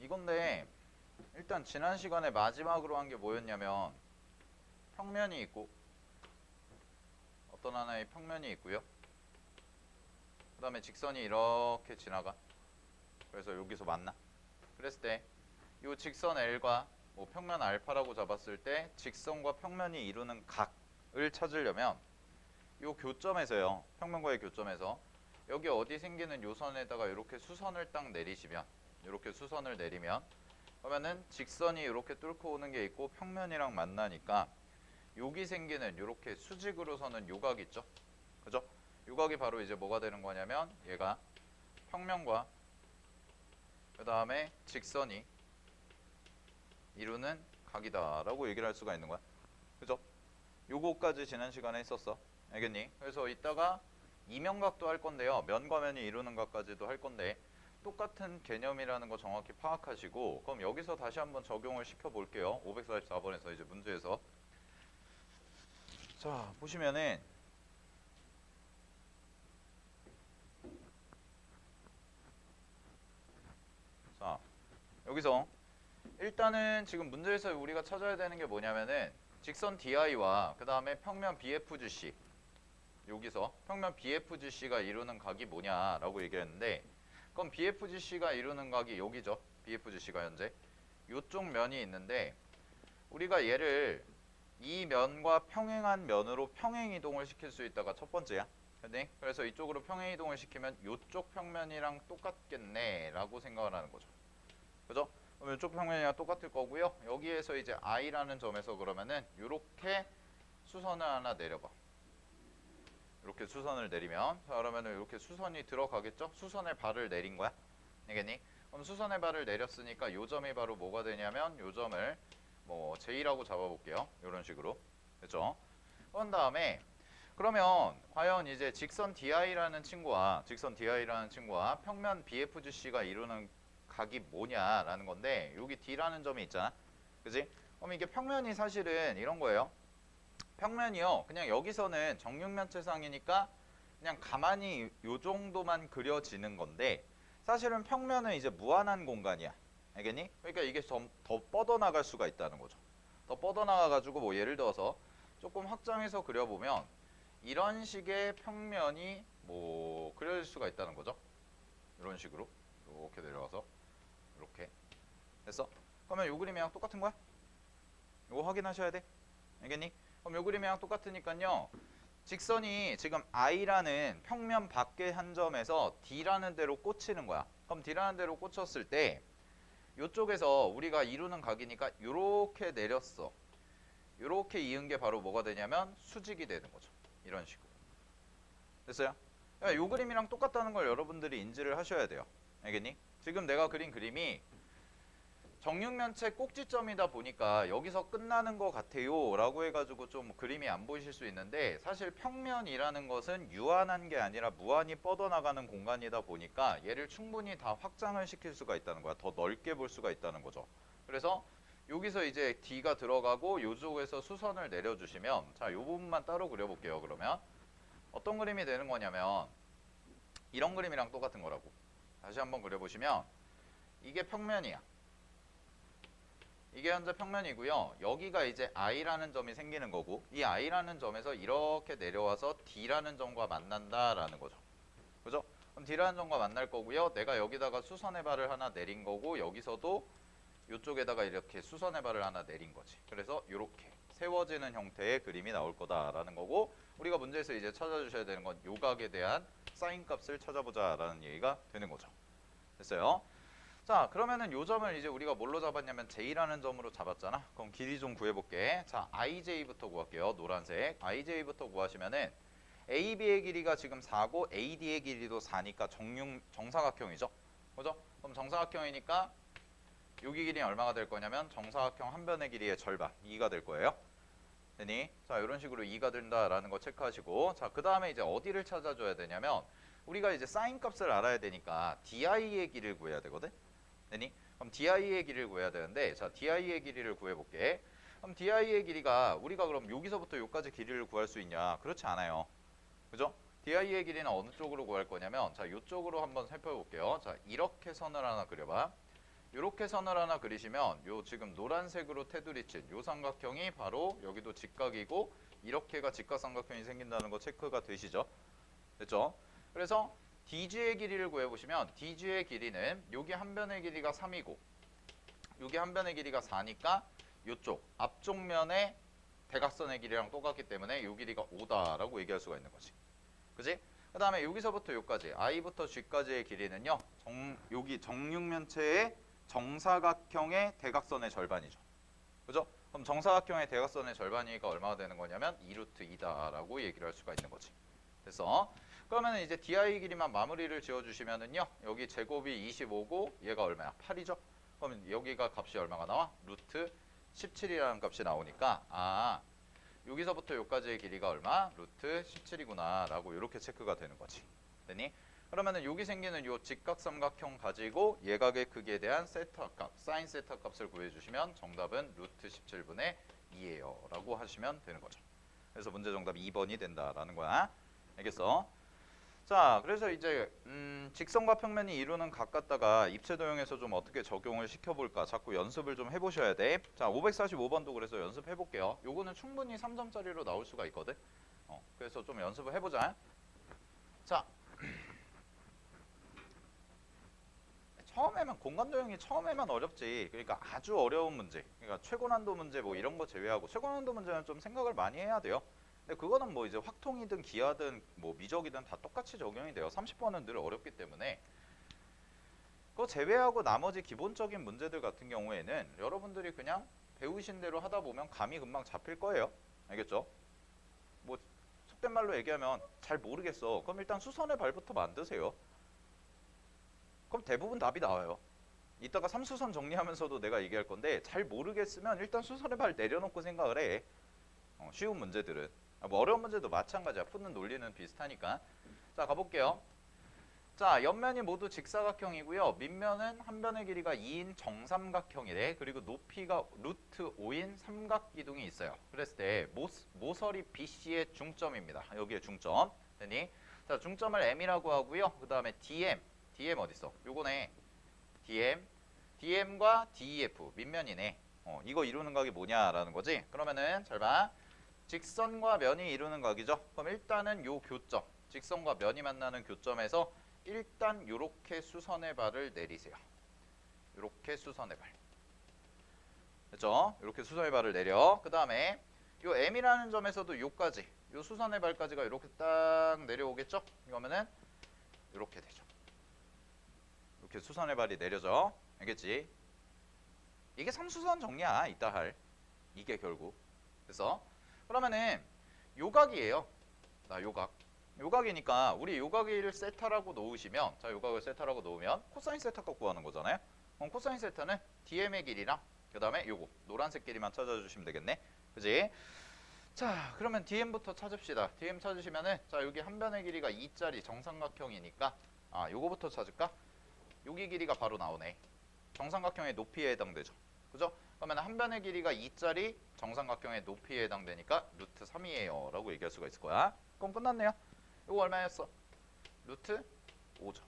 이건데 일단 지난 시간에 마지막으로 한 게 뭐였냐면 평면이 있고 어떤 하나의 평면이 있고요. 그 다음에 직선이 이렇게 지나가. 그래서 여기서 만나. 그랬을 때 이 직선 L과 뭐 평면 알파라고 잡았을 때 직선과 평면이 이루는 각을 찾으려면 이 교점에서요. 평면과의 교점에서 여기 어디 생기는 요 선에다가 이렇게 수선을 딱 내리시면 이렇게 수선을 내리면 그러면은 직선이 이렇게 뚫고 오는 게 있고 평면이랑 만나니까 여기 생기는 이렇게 수직으로 서는 요각 있죠? 그죠? 요각이 바로 이제 뭐가 되는 거냐면 얘가 평면과 그 다음에 직선이 이루는 각이다 라고 얘기를 할 수가 있는 거야. 그죠? 요거까지 지난 시간에 했었어. 알겠니? 그래서 이따가 이면각도 할 건데요. 면과 면이 이루는 각까지도 할 건데 똑같은 개념이라는 거 정확히 파악하시고 그럼 여기서 다시 한번 적용을 시켜 볼게요. 544번에서 이제 문제에서 자 보시면은 자 여기서 일단은 지금 문제에서 우리가 찾아야 되는 게 뭐냐면은 직선 DI와 그 다음에 평면 BFGC 여기서 평면 BFGC가 이루는 각이 뭐냐라고 얘기했는데 그럼 BFGC가 이루는 각이 여기죠. BFGC가 현재 이쪽 면이 있는데 우리가 얘를 이 면과 평행한 면으로 평행 이동을 시킬 수 있다가 첫 번째야. 근데 그래서 이쪽으로 평행 이동을 시키면 이쪽 평면이랑 똑같겠네 라고 생각을 하는 거죠. 그죠? 그럼 이쪽 평면이랑 똑같을 거고요. 여기에서 이제 I라는 점에서 그러면은 이렇게 수선을 하나 내려봐. 이렇게 수선을 내리면 자 그러면은 이렇게 수선이 들어가겠죠? 수선의 발을 내린 거야. 알겠니? 그럼 수선의 발을 내렸으니까 요 점이 바로 뭐가 되냐면 요 점을 뭐 J라고 잡아볼게요. 이런 식으로. 됐죠? 그런 다음에 그러면 과연 이제 직선 DI라는 친구와 평면 BFGC가 이루는 각이 뭐냐라는 건데 여기 D라는 점이 있잖아. 그지? 그럼 이게 평면이 사실은 이런 거예요. 평면이요. 그냥 여기서는 정육면체상이니까 그냥 가만히 요 정도만 그려지는 건데 사실은 평면은 이제 무한한 공간이야. 알겠니? 그러니까 이게 더 뻗어나갈 수가 있다는 거죠. 더 뻗어나가가지고 뭐 예를 들어서 조금 확장해서 그려보면 이런 식의 평면이 뭐 그려질 수가 있다는 거죠. 이런 식으로 이렇게 내려와서 이렇게 됐어? 그러면 요 그림이랑 똑같은 거야? 이거 확인하셔야 돼. 알겠니? 그럼 요 그림이랑 똑같으니까요. 직선이 지금 I라는 평면 밖의 한 점에서 D라는 데로 꽂히는 거야. 그럼 D라는 데로 꽂혔을 때 이쪽에서 우리가 이루는 각이니까 이렇게 내렸어. 이렇게 이은 게 바로 뭐가 되냐면 수직이 되는 거죠. 이런 식으로. 됐어요? 그러니까 요 그림이랑 똑같다는 걸 여러분들이 인지를 하셔야 돼요. 알겠니? 지금 내가 그린 그림이 정육면체 꼭지점이다 보니까 여기서 끝나는 것 같아요 라고 해가지고 좀 그림이 안 보이실 수 있는데 사실 평면이라는 것은 유한한 게 아니라 무한히 뻗어나가는 공간이다 보니까 얘를 충분히 다 확장을 시킬 수가 있다는 거야. 더 넓게 볼 수가 있다는 거죠. 그래서 여기서 이제 D가 들어가고 이쪽에서 수선을 내려주시면 자, 이 부분만 따로 그려볼게요. 그러면 어떤 그림이 되는 거냐면 이런 그림이랑 똑같은 거라고. 다시 한번 그려보시면 이게 평면이야. 이게 현재 평면이고요. 여기가 이제 I라는 점이 생기는 거고 이 I라는 점에서 이렇게 내려와서 D라는 점과 만난다라는 거죠. 그죠? 그럼 D라는 점과 만날 거고요. 내가 여기다가 수선의 발을 하나 내린 거고 여기서도 이쪽에다가 이렇게 수선의 발을 하나 내린 거지. 그래서 이렇게 세워지는 형태의 그림이 나올 거다라는 거고 우리가 문제에서 이제 찾아주셔야 되는 건 요각에 대한 사인 값을 찾아보자라는 얘기가 되는 거죠. 됐어요? 자 그러면은 요 점을 이제 우리가 뭘로 잡았냐면 J라는 점으로 잡았잖아. 그럼 길이 좀 구해볼게. 자 IJ부터 구할게요. 노란색 IJ부터 구하시면은 AB의 길이가 지금 4고 AD의 길이도 4니까 정사각형이죠. 그죠? 그럼 정사각형이니까 여기 길이는 얼마가 될 거냐면 정사각형 한 변의 길이의 절반 2가 될 거예요. 되니? 자 이런 식으로 2가 된다라는 거 체크하시고 자 그 다음에 이제 어디를 찾아줘야 되냐면 우리가 이제 사인 값을 알아야 되니까 DI의 길이를 구해야 되거든. 되니? 그럼 DI의 길이를 구해야 되는데 자 DI의 길이를 구해볼게. 그럼 DI의 길이가 우리가 그럼 여기서부터 여기까지 길이를 구할 수 있냐? 그렇지 않아요. 그죠? DI의 길이는 어느 쪽으로 구할 거냐면 자 이쪽으로 한번 살펴볼게요. 자 이렇게 선을 하나 그려봐. 이렇게 선을 하나 그리시면 요 지금 노란색으로 테두리 친 요 삼각형이 바로 여기도 직각이고 이렇게가 직각삼각형이 생긴다는 거 체크가 되시죠? 됐죠? 그래서 DG의 길이를 구해보시면 DG의 길이는 여기 한 변의 길이가 3이고 여기 한 변의 길이가 4니까 이쪽 앞쪽 면의 대각선의 길이랑 똑같기 때문에 이 길이가 5다라고 얘기할 수가 있는 거지. 그지? 그 다음에 여기서부터 여기까지 I부터 G까지의 길이는요. 여기 정육면체의 정사각형의 대각선의 절반이죠. 그죠? 그럼 정사각형의 대각선의 절반이니까 얼마가 되는 거냐면 2루트 2다라고 얘기를 할 수가 있는 거지. 됐어? 그러면 이제 DI 길이만 마무리를 지어주시면은요. 여기 제곱이 25고 얘가 얼마야? 8이죠? 그러면 여기가 값이 얼마가 나와? 루트 17이라는 값이 나오니까 여기서부터 여기까지의 길이가 얼마? 루트 17이구나 라고 이렇게 체크가 되는 거지. 되니? 그러면은 여기 생기는 요 직각삼각형 가지고 예각의 크기에 대한 세타 값, 사인 세타 값을 구해주시면 정답은 루트 17분의 2예요 라고 하시면 되는 거죠. 그래서 문제 정답 2번이 된다라는 거야. 알겠어? 자, 그래서 이제 직선과 평면이 이루는 각 갖다가 입체 도형에서 좀 어떻게 적용을 시켜볼까 자꾸 연습을 좀 해보셔야 돼. 자, 545번도 그래서 연습해볼게요. 요거는 충분히 3점짜리로 나올 수가 있거든. 그래서 좀 연습을 해보자. 자, 처음에만 공간 도형이 처음에만 어렵지. 그러니까 아주 어려운 문제, 그러니까 최고 난도 문제 뭐 이런 거 제외하고 최고 난도 문제는 좀 생각을 많이 해야 돼요. 근데 그거는 뭐 이제 확통이든 기하든 뭐 미적이든 다 똑같이 적용이 돼요. 30번은 늘 어렵기 때문에. 그거 제외하고 나머지 기본적인 문제들 같은 경우에는 여러분들이 그냥 배우신 대로 하다 보면 감이 금방 잡힐 거예요. 알겠죠? 뭐 속된 말로 얘기하면 잘 모르겠어. 그럼 일단 수선의 발부터 만드세요. 그럼 대부분 답이 나와요. 이따가 3수선 정리하면서도 내가 얘기할 건데 잘 모르겠으면 일단 수선의 발 내려놓고 생각을 해. 쉬운 문제들은. 뭐 어려운 문제도 마찬가지야. 푸는 논리는 비슷하니까. 자, 가볼게요. 자, 옆면이 모두 직사각형이고요. 밑면은 한 변의 길이가 2인 정삼각형이래. 그리고 높이가 루트 5인 삼각기둥이 있어요. 그랬을 때 모서리 BC의 중점입니다. 여기에 중점. 되니? 자, 중점을 M이라고 하고요. 그 다음에 DM 어딨어? 요거네. DM과 DEF 밑면이네. 이거 이루는 각이 뭐냐라는 거지. 그러면은 잘 봐. 직선과 면이 이루는 각이죠. 그럼 일단은 요 교점, 직선과 면이 만나는 교점에서 일단 요렇게 수선의 발을 내리세요. 요렇게 수선의 발. 됐죠? 요렇게 수선의 발을 내려. 그 다음에 요 M이라는 점에서도 요까지, 요 수선의 발까지가 요렇게 딱 내려오겠죠? 이거면은 요렇게 되죠. 이렇게 수선의 발이 내려져. 알겠지? 이게 3수선 정리야. 이따 할. 이게 결국. 그래서 그러면은 요각이에요. 나 요각. 요각이니까 우리 요각을 세타라고 놓으시면, 자, 요각을 세타라고 놓으면 코사인 세타 값 구하는 거잖아요. 그럼 코사인 세타는 DM의 길이랑 그 다음에 요거 노란색 길이만 찾아주시면 되겠네. 그지? 자, 그러면 DM부터 찾읍시다. DM 찾으시면은 자, 여기 한 변의 길이가 2짜리 정삼각형이니까 요거부터 찾을까? 여기 길이가 바로 나오네. 정삼각형의 높이에 해당되죠. 그죠? 그러면 한 변의 길이가 2짜리 정삼각형의 높이에 해당되니까 루트 3이에요 라고 얘기할 수가 있을 거야. 그럼 끝났네요. 이거 얼마였어? 루트 5죠.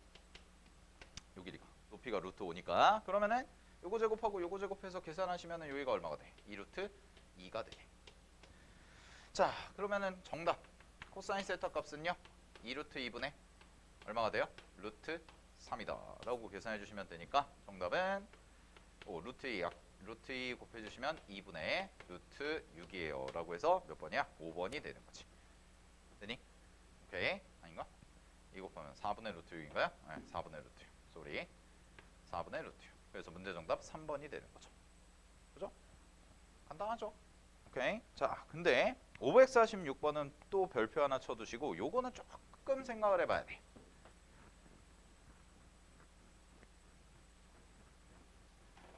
요 길이가 높이가 루트 5니까 그러면은 요거 제곱하고 요거 제곱해서 계산하시면은 여기가 얼마가 돼? 2루트 2가 되네. 자, 그러면은 정답 코사인 세타 값은요 2루트 2분의 얼마가 돼요? 루트 3이다 라고 계산해 주시면 되니까 정답은 루트 2 곱해주시면 2분의 루트 6이에요 라고 해서 몇 번이야? 5번이 되는 거지. 되니? 오케이. 아닌가? 2 곱하면 4분의 루트 6인가요? 네, 4분의 루트 6. 쏘리. 4분의 루트 6. 그래서 문제 정답 3번이 되는 거죠. 그죠? 간단하죠? 오케이. 자, 근데 546번은 또 별표 하나 쳐두시고 요거는 조금 생각을 해봐야 돼.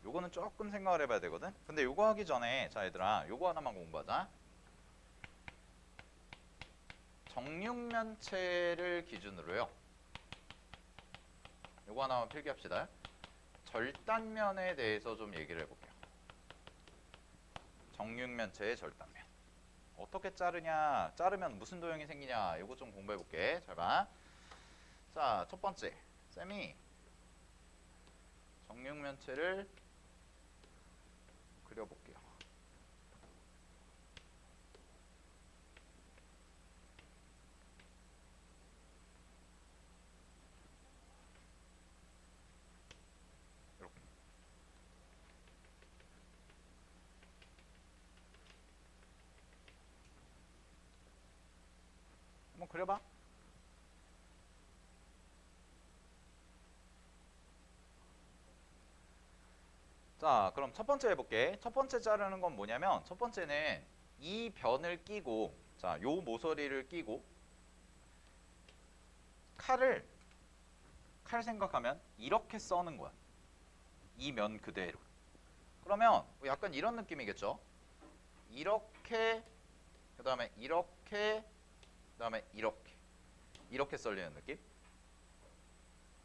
요거는 조금 생각을 해봐야 되거든. 근데 요거 하기 전에 자 얘들아 요거 하나만 공부하자. 정육면체를 기준으로요. 요거 하나만 필기합시다. 절단면에 대해서 좀 얘기를 해볼게요. 정육면체의 절단면. 어떻게 자르냐, 자르면 무슨 도형이 생기냐, 요거 좀 공부해볼게. 잘 봐. 자, 첫 번째, 쌤이 정육면체를 그려볼게요. 이렇게. 한번 그려봐. 자, 그럼 첫 번째 해볼게. 첫 번째 자르는 건 뭐냐면, 첫 번째는 이 변을 끼고, 자, 요 모서리를 끼고, 칼 생각하면 이렇게 써는 거야. 이 면 그대로. 그러면 약간 이런 느낌이겠죠? 이렇게, 그 다음에 이렇게, 그 다음에 이렇게. 이렇게 썰리는 느낌?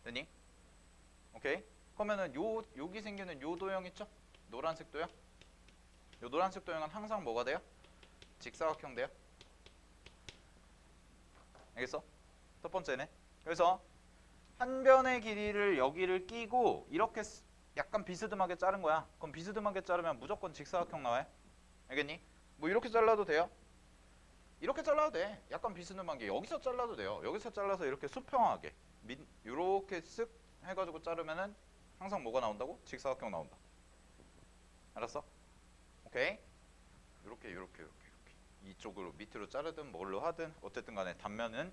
됐니? 오케이? 그러면은 여기 생기는 요 도형 있죠? 노란색 도형? 요 노란색 도형은 항상 뭐가 돼요? 직사각형 돼요? 알겠어? 첫 번째는. 그래서 한 변의 길이를 여기를 끼고 이렇게 약간 비스듬하게 자른 거야. 그럼 비스듬하게 자르면 무조건 직사각형 나와요. 알겠니? 뭐 이렇게 잘라도 돼요. 이렇게 잘라도 돼. 약간 비스듬하게 여기서 잘라도 돼요. 여기서 잘라서 이렇게 수평하게 이렇게 쓱 해가지고 자르면은 항상 뭐가 나온다고? 직사각형 나온다. 알았어? 오케이? 이렇게 이쪽으로 밑으로 자르든 뭘로 하든 어쨌든 간에 단면은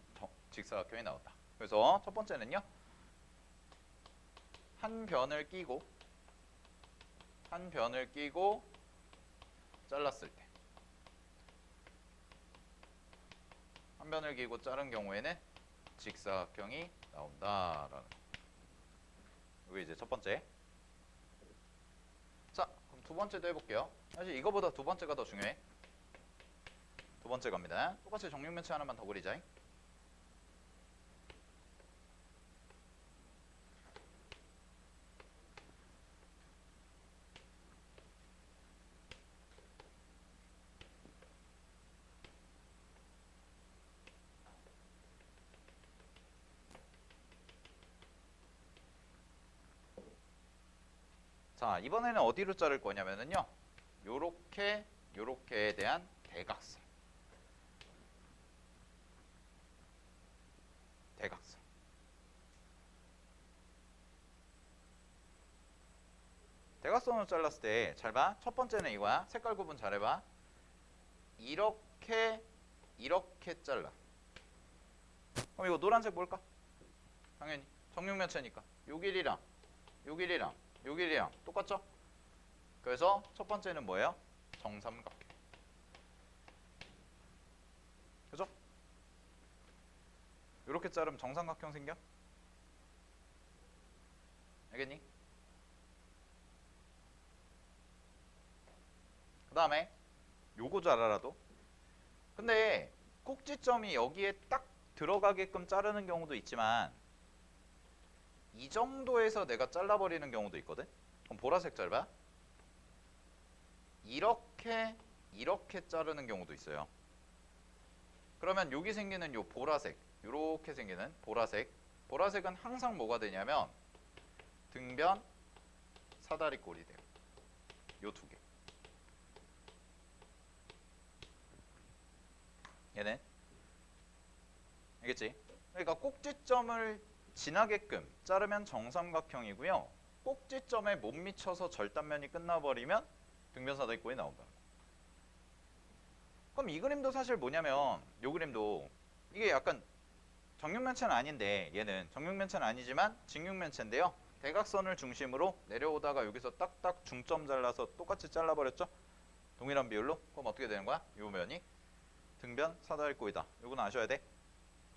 직사각형이 나온다. 그래서 첫 번째는요, 한 변을 끼고 잘랐을 때, 한 변을 끼고 자른 경우에는 직사각형이 나온다라는 거. 이게 이제 첫 번째. 자, 그럼 두 번째도 해볼게요. 사실 이거보다 두 번째가 더 중요해. 두 번째 갑니다. 똑같이 정육면체 하나만 더 그리자. 자, 이번에는 어디로 자를 거냐면요, 요렇게에 대한 대각선. 대각선으로 잘랐을 때 잘 봐. 첫 번째는 이거야. 색깔 구분 잘해봐. 이렇게 잘라. 그럼 이거 노란색 뭘까? 당연히 정육면체니까 요 길이랑 똑같죠? 그래서 첫 번째는 뭐예요? 정삼각형. 그죠? 이렇게 자르면 정삼각형 생겨? 알겠니? 그 다음에 요거 잘 알아도. 근데 꼭지점이 여기에 딱 들어가게끔 자르는 경우도 있지만 이 정도에서 내가 잘라버리는 경우도 있거든. 그럼 보라색 잘 봐. 이렇게 자르는 경우도 있어요. 그러면 여기 생기는 요 보라색, 요렇게 생기는 보라색은 항상 뭐가 되냐면 등변, 사다리꼴이 돼요. 요 두 개. 얘는 알겠지? 그러니까 꼭지점을 지나게끔 자르면 정삼각형이고요. 꼭지점에 못 미쳐서 절단면이 끝나버리면 등변사다리꼴이 나온다는 거. 그럼 이 그림도 사실 뭐냐면 요 그림도 이게 약간 정육면체는 아닌데 얘는 정육면체는 아니지만 직육면체인데요. 대각선을 중심으로 내려오다가 여기서 딱딱 중점 잘라서 똑같이 잘라버렸죠? 동일한 비율로? 그럼 어떻게 되는 거야? 요 면이 등변 사다리꼴이다. 요건 아셔야 돼.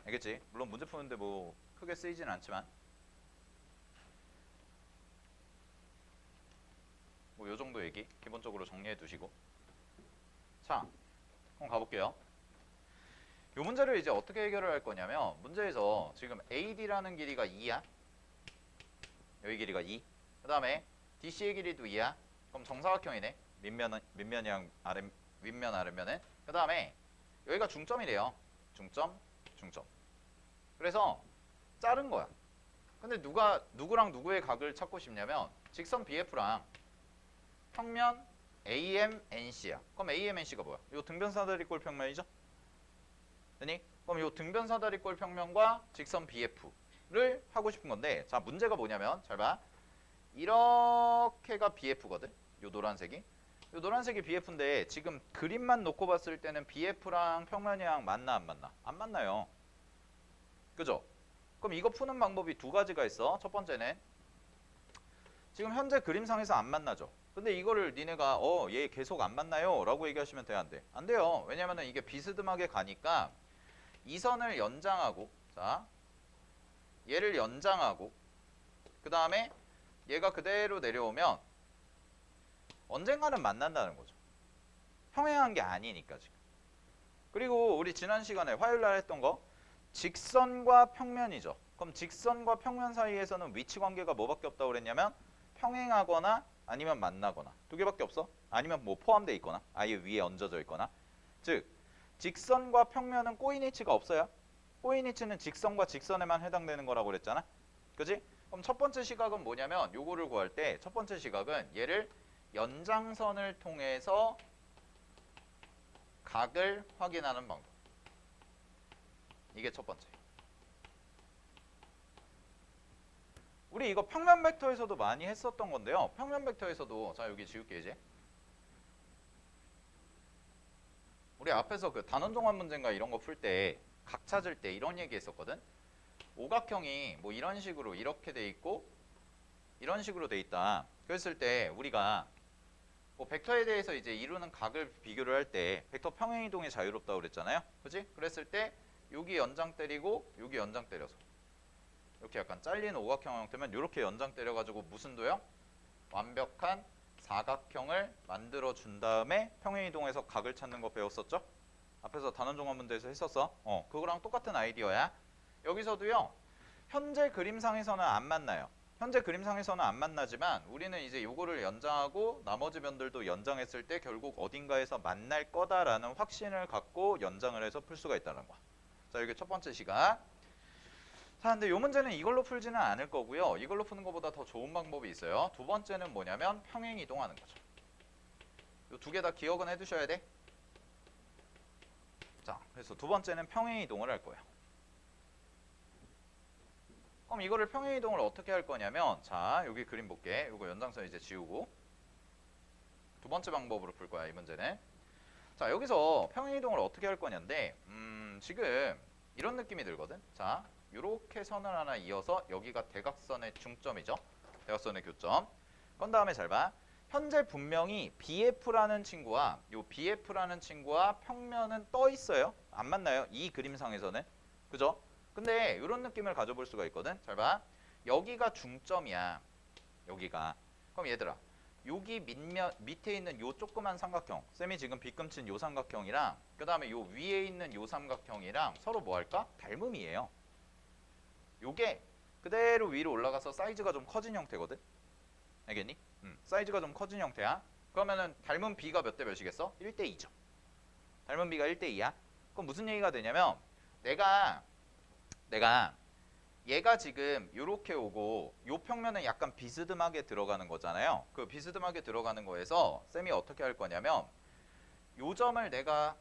알겠지? 물론 문제 푸는데 뭐 크게 쓰이진 않지만 뭐 요 정도 얘기 기본적으로 정리해 두시고. 자, 그럼 가볼게요. 요 문제를 이제 어떻게 해결을 할 거냐면 문제에서 지금 AD라는 길이가 2야. 여기 길이가 2. 그 다음에 DC의 길이도 2야. 그럼 정사각형이네. 윗면이랑 윗면 아랫면은. 그 다음에 여기가 중점이래요. 중점. 그래서 자른 거야. 근데 누구랑 누구의 각을 찾고 싶냐면 직선 BF랑 평면 AMNC야. 그럼 AMNC가 뭐야? 이 등변사다리꼴 평면이죠? 아니? 그럼 이 등변사다리꼴 평면과 직선 BF를 하고 싶은 건데, 자, 문제가 뭐냐면 잘 봐. 이렇게가 BF거든. 요 노란색이. 요 노란색이 BF인데 지금 그림만 놓고 봤을 때는 BF랑 평면이랑 맞나 안 맞나? 안 맞나요. 그죠? 그럼 이거 푸는 방법이 두 가지가 있어. 첫 번째는 지금 현재 그림상에서 안 만나죠. 근데 이거를 니네가 얘 계속 안 만나요 라고 얘기하시면 돼, 안 돼? 안 돼요. 왜냐면은 이게 비스듬하게 가니까 이 선을 연장하고, 자, 얘를 연장하고, 그 다음에 얘가 그대로 내려오면 언젠가는 만난다는 거죠. 평행한 게 아니니까 지금. 그리고 우리 지난 시간에 화요일날 했던 거 직선과 평면이죠. 그럼 직선과 평면 사이에서는 위치 관계가 뭐밖에 없다고 그랬냐면 평행하거나 아니면 만나거나 두 개밖에 없어. 아니면 뭐 포함되어 있거나 아예 위에 얹어져 있거나. 즉 직선과 평면은 꼬인 위치가 없어요. 꼬인 위치는 직선과 직선에만 해당되는 거라고 그랬잖아. 그지? 그럼 첫 번째 시각은 뭐냐면 요거를 구할 때 첫 번째 시각은 얘를 연장선을 통해서 각을 확인하는 방법. 이게 첫 번째. 우리 이거 평면 벡터에서도 많이 했었던 건데요. 평면 벡터에서도 자 여기 지울게 이제. 우리 앞에서 그 단원종합 문제인가 이런 거 풀 때 각 찾을 때 이런 얘기 했었거든. 오각형이 뭐 이런 식으로 이렇게 돼 있고 이런 식으로 돼 있다. 그랬을 때 우리가 뭐 벡터에 대해서 이제 이루는 각을 비교를 할 때 벡터 평행 이동이 자유롭다고 그랬잖아요. 그지? 그랬을 때 여기 연장 때리고 여기 연장 때려서 이렇게 약간 잘리는 오각형 형태면 이렇게 연장 때려가지고 무슨 도형? 완벽한 사각형을 만들어 준 다음에 평행 이동해서 각을 찾는 거 배웠었죠? 앞에서 단원종합 문제에서 했었어. 그거랑 똑같은 아이디어야. 여기서도요. 현재 그림상에서는 안 만나요. 현재 그림상에서는 안 만나지만 우리는 이제 요거를 연장하고 나머지 면들도 연장했을 때 결국 어딘가에서 만날 거다라는 확신을 갖고 연장을 해서 풀 수가 있다는 거야. 자, 이게 첫 번째 시각. 자, 근데 요 문제는 이걸로 풀지는 않을 거고요. 이걸로 푸는 것보다 더 좋은 방법이 있어요. 두 번째는 뭐냐면 평행 이동하는 거죠. 요 두 개 다 기억은 해두셔야 돼. 자, 그래서 두 번째는 평행 이동을 할 거예요. 그럼 이거를 평행 이동을 어떻게 할 거냐면, 자, 여기 그림 볼게. 요거 연장선 이제 지우고 두 번째 방법으로 풀 거야, 이 문제는. 자, 여기서 평행 이동을 어떻게 할 거냐인데, 지금 이런 느낌이 들거든. 자, 요렇게 선을 하나 이어서 여기가 대각선의 중점이죠. 대각선의 교점. 그런 다음에 잘 봐. 현재 분명히 BF라는 친구와 요 BF라는 친구와 평면은 떠 있어요. 안 맞나요? 이 그림상에서는. 그죠? 근데 이런 느낌을 가져볼 수가 있거든. 잘 봐. 여기가 중점이야. 여기가. 그럼 얘들아. 여기 밑에 있는 요 조그만 삼각형. 쌤이 지금 빗금친 요 삼각형이랑 그 다음에 요 위에 있는 요 삼각형이랑 서로 뭐 할까? 닮음이에요. 요게 그대로 위로 올라가서 사이즈가 좀 커진 형태거든. 알겠니? 사이즈가 좀 커진 형태야. 그러면은 닮은 B가 몇 대 몇이겠어? 1대 2죠. 닮은 B가 1대 2야. 그럼 무슨 얘기가 되냐면 내가 얘가 지금 요렇게 오고 요 평면은 약간 비스듬하게 들어가는 거잖아요. 그 비스듬하게 들어가는 거에서 쌤이 어떻게 할 거냐면 요 점을 내가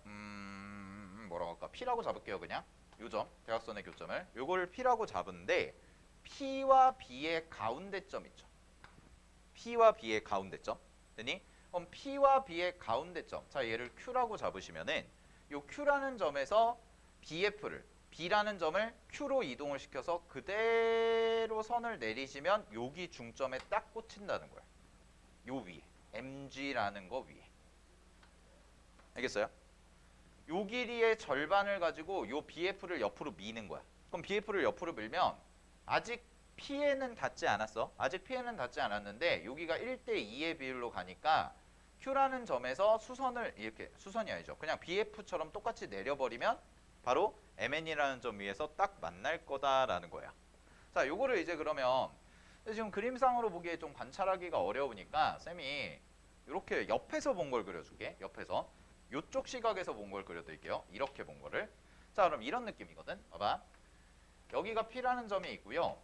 뭐라고 할까? P라고 잡을게요, 그냥. 요 점, 대각선의 교점을. 요걸 P라고 잡은데 P와 B의 가운데점 있죠. P와 B의 가운데점. 되니? 그럼 P와 B의 가운데점. 자, 얘를 Q라고 잡으시면은 요 Q라는 점에서 BF를 B라는 점을 Q로 이동을 시켜서 그대로 선을 내리시면 여기 중점에 딱 꽂힌다는 거예요. 요 위에. MG라는 거 위에. 알겠어요? 요 길이의 절반을 가지고 요 BF를 옆으로 미는 거야. 그럼 BF를 옆으로 밀면 아직 P에는 닿지 않았어. 아직 P에는 닿지 않았는데 여기가 1대 2의 비율로 가니까 Q라는 점에서 수선을 이렇게 수선이 아니죠. 그냥 BF처럼 똑같이 내려버리면 바로 MN이라는 점 위에서 딱 만날 거다라는 거야. 자, 요거를 이제 그러면 지금 그림상으로 보기에 좀 관찰하기가 어려우니까 쌤이 이렇게 옆에서 본 걸 그려줄게. 옆에서. 요쪽 시각에서 본 걸 그려드릴게요. 이렇게 본 거를. 자, 그럼 이런 느낌이거든. 봐봐. 여기가 P라는 점이 있고요.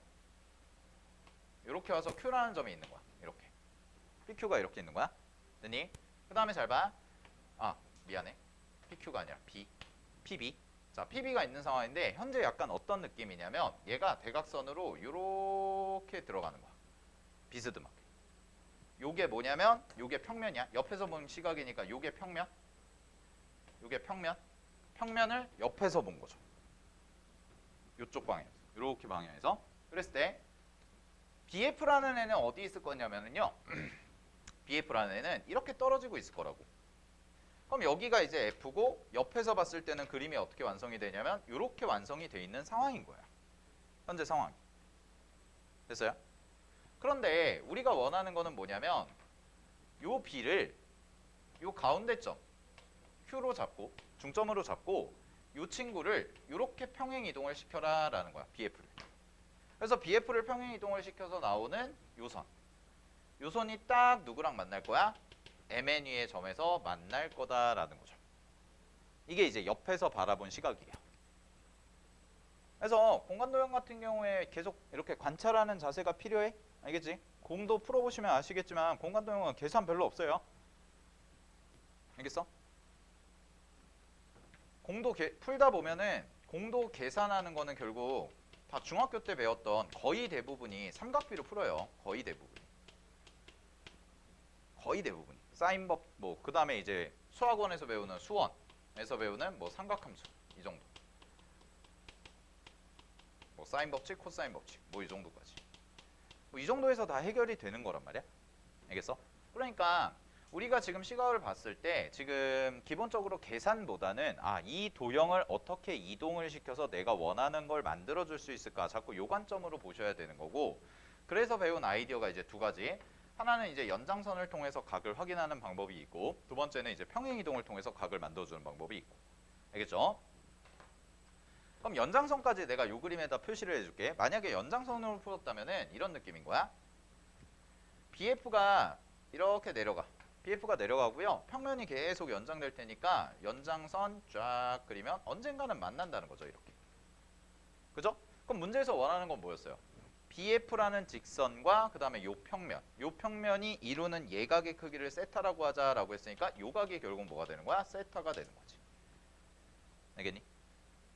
이렇게 와서 Q라는 점이 있는 거야. 이렇게. PQ가 이렇게 있는 거야. 됐니? 그 다음에 잘 봐. 아, 미안해. PQ가 아니라 PB. 자, PB가 있는 상황인데 현재 약간 어떤 느낌이냐면 얘가 대각선으로 이렇게 들어가는 거야. 비스듬하게. 요게 뭐냐면 요게 평면이야. 옆에서 본 시각이니까 요게 평면. 요게 평면. 평면을 옆에서 본 거죠. 요쪽 방향. 이렇게 방향에서. 그랬을 때 BF라는 애는 어디 있을 거냐면요. BF라는 애는 이렇게 떨어지고 있을 거라고. 그럼 여기가 이제 F고 옆에서 봤을 때는 그림이 어떻게 완성이 되냐면 이렇게 완성이 돼 있는 상황인 거야. 현재 상황. 됐어요? 그런데 우리가 원하는 거는 뭐냐면 요 B를 요 가운데 점 Q로 잡고 중점으로 잡고 요 친구를 이렇게 평행 이동을 시켜라 라는 거야. BF를. 그래서 BF를 평행 이동을 시켜서 나오는 요선. 요선이 딱 누구랑 만날 거야? MN위의 점에서 만날 거다라는 거죠. 이게 이제 옆에서 바라본 시각이에요. 그래서 공간도형 같은 경우에 계속 이렇게 관찰하는 자세가 필요해. 알겠지? 공도 풀어보시면 아시겠지만 공간도형은 계산 별로 없어요. 알겠어? 공도 풀다 보면은 공도 계산하는 거는 결국 다 중학교 때 배웠던 거의 대부분이 삼각비로 풀어요. 거의 대부분. 거의 대부분. 사인법 뭐 그다음에 이제 수학원에서 배우는 수원에서 배우는 뭐 삼각함수 이 정도. 뭐 사인 법칙, 코사인 법칙 뭐 이 정도까지. 뭐 이 정도에서 다 해결이 되는 거란 말이야. 알겠어? 그러니까 우리가 지금 시각을 봤을 때 지금 기본적으로 계산보다는 이 도형을 어떻게 이동을 시켜서 내가 원하는 걸 만들어 줄 수 있을까 자꾸 요 관점으로 보셔야 되는 거고 그래서 배운 아이디어가 이제 두 가지. 하나는 이제 연장선을 통해서 각을 확인하는 방법이 있고 두 번째는 이제 평행 이동을 통해서 각을 만들어주는 방법이 있고 알겠죠? 그럼 연장선까지 내가 요 그림에다 표시를 해줄게. 만약에 연장선으로 풀었다면은 이런 느낌인 거야. BF가 이렇게 내려가. BF가 내려가고요. 평면이 계속 연장될 테니까 연장선 쫙 그리면 언젠가는 만난다는 거죠. 이렇게. 그죠? 그럼 문제에서 원하는 건 뭐였어요? BF라는 직선과 그 다음에 요 평면이 이루는 예각의 크기를 세타라고 하자라고 했으니까 요 각이 결국 뭐가 되는 거야? 세타가 되는 거지. 알겠니?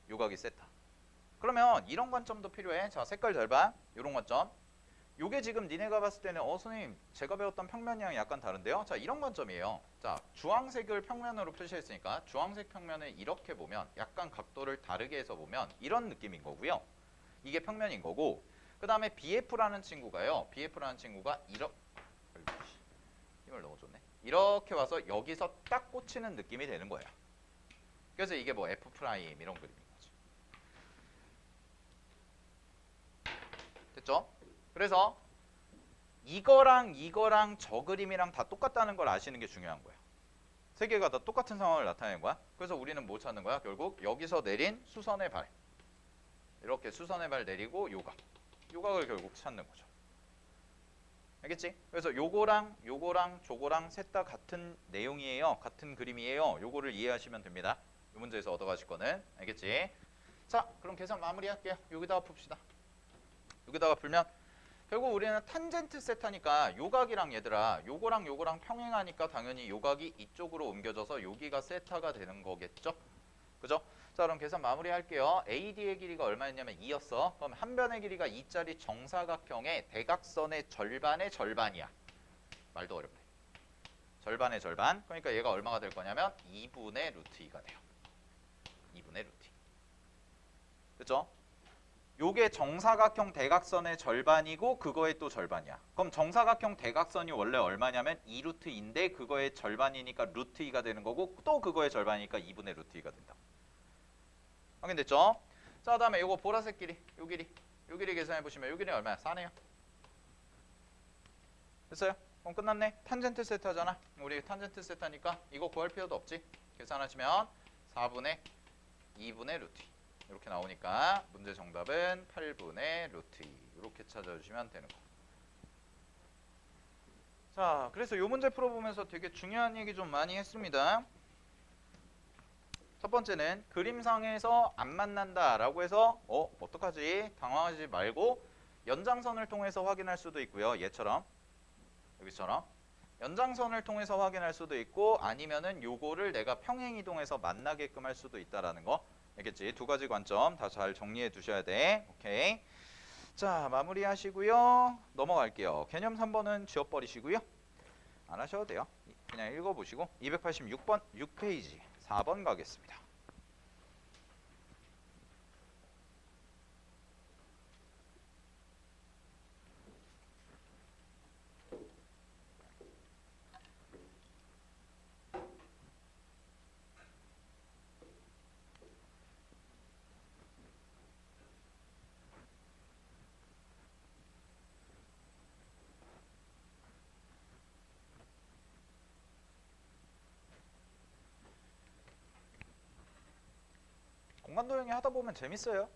요 각이 세타. 그러면 이런 관점도 필요해. 자, 색깔 잘 봐. 요런 관점. 요게 지금 니네가 봤을 때는 선생님 제가 배웠던 평면이랑 약간 다른데요? 자, 이런 관점이에요. 자, 주황색을 평면으로 표시했으니까 주황색 평면을 이렇게 보면 약간 각도를 다르게 해서 보면 이런 느낌인 거고요. 이게 평면인 거고 그 다음에 BF라는 친구가요. BF라는 친구가 힘을 너무 줬네. 이렇게 와서 여기서 딱 꽂히는 느낌이 되는 거예요. 그래서 이게 뭐 F' 이런 그림인 거지. 됐죠? 그래서 이거랑 저 그림이랑 다 똑같다는 걸 아시는 게 중요한 거야. 세 개가 다 똑같은 상황을 나타내는 거야. 그래서 우리는 뭐 찾는 거야? 결국 여기서 내린 수선의 발. 이렇게 수선의 발 내리고 요각을 결국 찾는 거죠. 알겠지? 그래서 요거랑 저거랑 셋 다 같은 내용이에요. 같은 그림이에요. 요거를 이해하시면 됩니다. 이 문제에서 얻어가실 거는. 알겠지? 자, 그럼 계산 마무리할게요. 여기다가 풉시다. 여기다가 풀면 결국 우리는 탄젠트 세타니까 요각이랑 얘들아 요거랑 평행하니까 당연히 요각이 이쪽으로 옮겨져서 여기가 세타가 되는 거겠죠? 그죠? 자, 그럼 계산 마무리할게요. AD의 길이가 얼마였냐면 2였어. 그럼 한 변의 길이가 2짜리 정사각형의 대각선의 절반의 절반이야. 말도 어렵네. 절반의 절반. 그러니까 얘가 얼마가 될 거냐면 2분의 루트 2가 돼요. 2분의 루트 2. 그죠? 요게 정사각형 대각선의 절반이고 그거의 또 절반이야. 그럼 정사각형 대각선이 원래 얼마냐면 2루트 2인데 그거의 절반이니까 루트 2가 되는 거고 또 그거의 절반이니까 2분의 루트 2가 된다. 확인됐죠? 자, 다음에 요거 보라색 길이, 요 길이 계산해 보시면 요 길이 얼마야? 4네요. 됐어요? 그럼 끝났네. 탄젠트 세타잖아. 우리 탄젠트 세타니까 이거 구할 필요도 없지. 계산하시면 4분의 2분의 루트 2 이렇게 나오니까 문제 정답은 8분의 루트 2 이렇게 찾아주시면 되는 거. 자, 그래서 요 문제 풀어보면서 되게 중요한 얘기 좀 많이 했습니다. 첫 번째는 그림상에서 안 만난다 라고 해서 어떡하지? 당황하지 말고 연장선을 통해서 확인할 수도 있고요. 얘처럼 여기처럼 연장선을 통해서 확인할 수도 있고 아니면은 요거를 내가 평행이동해서 만나게끔 할 수도 있다라는 거 알겠지? 두 가지 관점 다 잘 정리해 두셔야 돼. 오케이. 자, 마무리하시고요. 넘어갈게요. 개념 3번은 지워버리시고요. 안 하셔도 돼요. 그냥 읽어보시고 286번 6페이지 4번 가겠습니다. 공간도형이 하다 보면 재밌어요.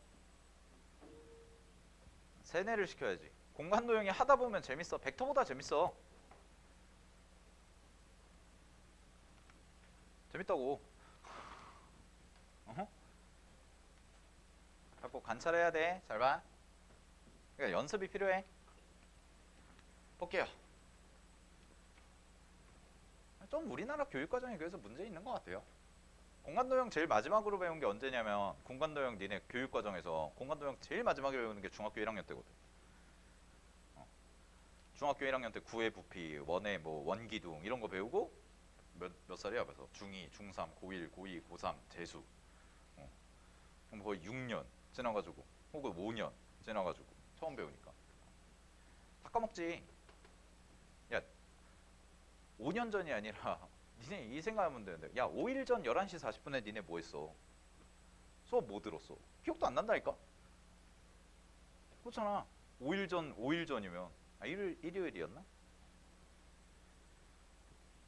세뇌를 시켜야지. 공간도형이 하다 보면 재밌어. 벡터보다 재밌어. 재밌다고. 자꾸 관찰해야 돼. 잘 봐. 그러니까 연습이 필요해. 볼게요. 좀 우리나라 교육과정이 그래서 문제 있는 것 같아요. 공간도형 제일 마지막으로 배운 게 언제냐면 공간도형 니네 교육과정에서 공간도형 제일 마지막에 배우는 게 중학교 1학년 때거든. 중학교 1학년 때 구의 부피, 원의 뭐 원기둥 이런 거 배우고 몇 살이야? 그래서 중2, 중3, 고1, 고2, 고3 재수. 그럼 거의 6년 지나가지고 혹은 5년 지나가지고 처음 배우니까 다 까먹지. 야 5년 전이 아니라 니네 이 생각하면 되는데 야 5일 전 11시 40분에 니네 뭐 했어? 수업 뭐 들었어? 기억도 안 난다니까? 그렇잖아. 5일 전이면 일요일이었나?